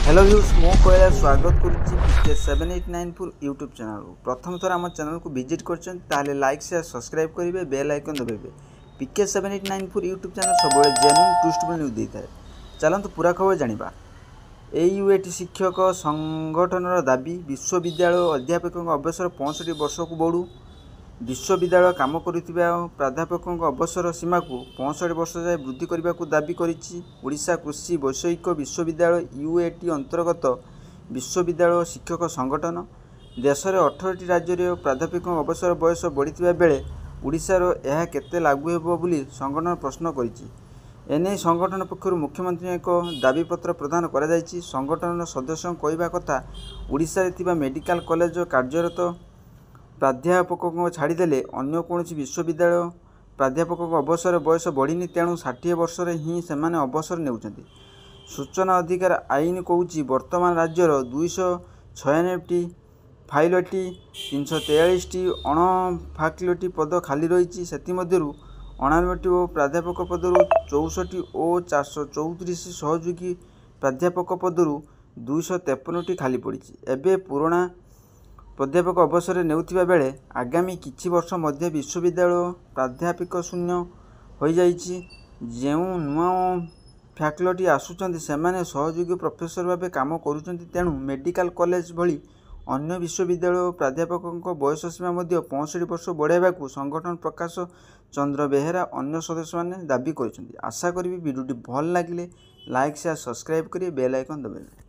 Hello views मो कहला स्वागत करुच्ची 7894 यूट्यूब चैनल प्रथम थर आम चैनल को विजिट कर लाइक शेयर सब्सक्राइब करेंगे बेल आइकन दबाइबे। PK 7894 यूट्यूब चैनल सब जेन्युइन ट्विस्टेबल न्यूज देता है। चलते पूरा खबर जानिबा। AUAT शिक्षक संगठन दाबी विश्वविद्यालय अध्यापक अवसर 65 वर्ष को बढ़ू। विश्वविद्यालय काम करुवा प्राध्यापकों अवसर सीमा को 65 वर्ष जाए वृद्धि करने को दाबी करिछि ओडिशा कृषि वैषयिक विश्वविद्यालय UAT अंतर्गत विश्वविद्यालय शिक्षक संगठन। देश में 18टी राज्य में प्राध्यापकों अवसर बयस बढ़ी बेले ओडिशार यह केते लागू हेबो बोली संगठन प्रश्न करिछि। एने संगठन पक्षर मुख्यमंत्री एक दाबीपत्र प्रदान करा जायछि। संगठन सदस्यों कहवा कथा ओडिशा रे थिबा मेडिकल कॉलेज कार्यरत प्राध्यापकों छाड़देले अन्य कौन विश्वविद्यालय प्राध्यापक अवसर बयस बढ़ी तेणु 60 वर्ष ही से अवसर नेउछंती। सूचना अधिकार आईन कहूँ वर्तमान राज्यर 296टी फाइलटी 343टी अणफाक्युलिटी पद खाली रही से 99टी और प्राध्यापक पदर 64 और 434 सहयोगी प्राध्यापक पदर 253टी खाली पड़ी। एवं पुराणा प्राध्यापक अवसर नेउथिबा बेले आगामी किछि वर्ष मध्य विश्वविद्यालय प्राध्यापक शून्य हो जाइछि। जेउ नुआ फैकल्टी आसुचंती सेमाने सहयोगी प्रोफेसर भाबे काम करूचंती तेणु मेडिकल कॉलेज भली अन्य विश्वविद्यालय प्राध्यापकों बयस सीमा मध्य 65 वर्ष बढ़ाइबाकू संगठन प्रकाश चंद्र बेहेरा अन्य सदस्य माने दाबी करिसंती। आशा करी वीडियोटी भल लागिले लाइक शेयर सब्सक्राइब करी बेल आइकन दबाइबे।